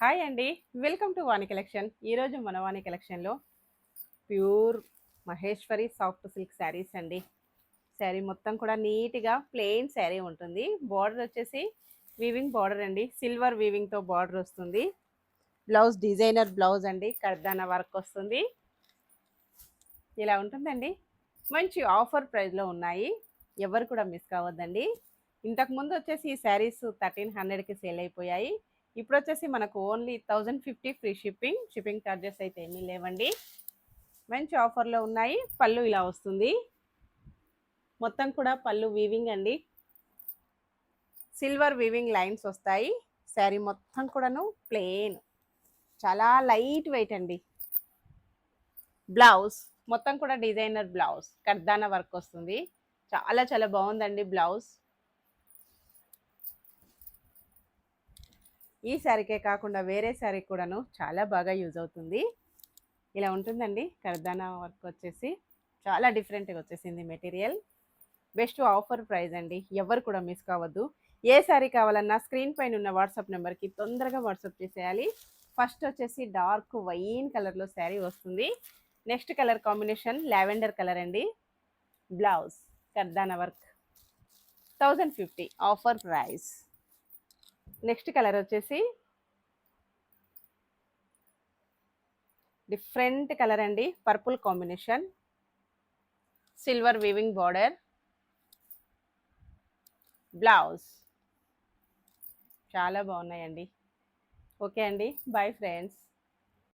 Hi అండి. Welcome to Vani collection. ఈరోజు మన వాణి కలెక్షన్లో pure Maheshwari soft silk saris అండి. శారీ మొత్తం కూడా నీట్గా ప్లెయిన్ శారీ ఉంటుంది. బార్డర్ వచ్చేసి వీవింగ్ బార్డర్ అండి, సిల్వర్ వీవింగ్తో బార్డర్ వస్తుంది. బ్లౌజ్ డిజైనర్ బ్లౌజ్ అండి, కర్దానా వర్క్ వస్తుంది. ఇలా ఉంటుందండి. మంచి ఆఫర్ ప్రైస్లో ఉన్నాయి, ఎవరు కూడా మిస్ కావద్దండి. ఇంతకుముందు వచ్చేసి ఈ శారీస్ 1300కి సేల్ అయిపోయాయి. ఇప్పుడు వచ్చేసి మనకు ఓన్లీ 1050 ఫ్రీ షిప్పింగ్ ఛార్జెస్ అయితే ఏమీ లేవండి. మంచి ఆఫర్లో ఉన్నాయి. పళ్ళు ఇలా వస్తుంది, మొత్తం కూడా పళ్ళు వీవింగ్ అండి, సిల్వర్ వీవింగ్ లైన్స్ వస్తాయి. శారీ మొత్తం కూడాను ప్లెయిన్, చాలా లైట్ వెయిట్ అండి. బ్లౌజ్ మొత్తం కూడా డిజైనర్ బ్లౌజ్, కర్దానా వర్క్ వస్తుంది. చాలా చాలా బాగుందండి బ్లౌజ్. ఈ శారీకే కాకుండా వేరే శారీ కూడాను చాలా బాగా యూజ్ అవుతుంది. ఇలా ఉంటుందండి. కర్దానా వర్క్ వచ్చేసి చాలా డిఫరెంట్గా వచ్చేసింది మెటీరియల్. బెస్ట్ ఆఫర్ ప్రైస్ అండి, ఎవరు కూడా మిస్ కావద్దు. ఏ శారీ కావాలన్నా స్క్రీన్ పైన ఉన్న వాట్సాప్ నెంబర్కి తొందరగా వాట్సాప్ చేసేయాలి. ఫస్ట్ వచ్చేసి డార్క్ వైన్ కలర్లో శారీ వస్తుంది. Next colour combination lavender colour అండి. బ్లౌజ్ కర్దానా work, 1050 offer price. Next colour వచ్చేసి డిఫరెంట్ కలర్ అండి, purple combination, silver weaving border, blouse. చాలా బాగున్నాయండి. ఓకే అండి, బాయ్ ఫ్రెండ్స్.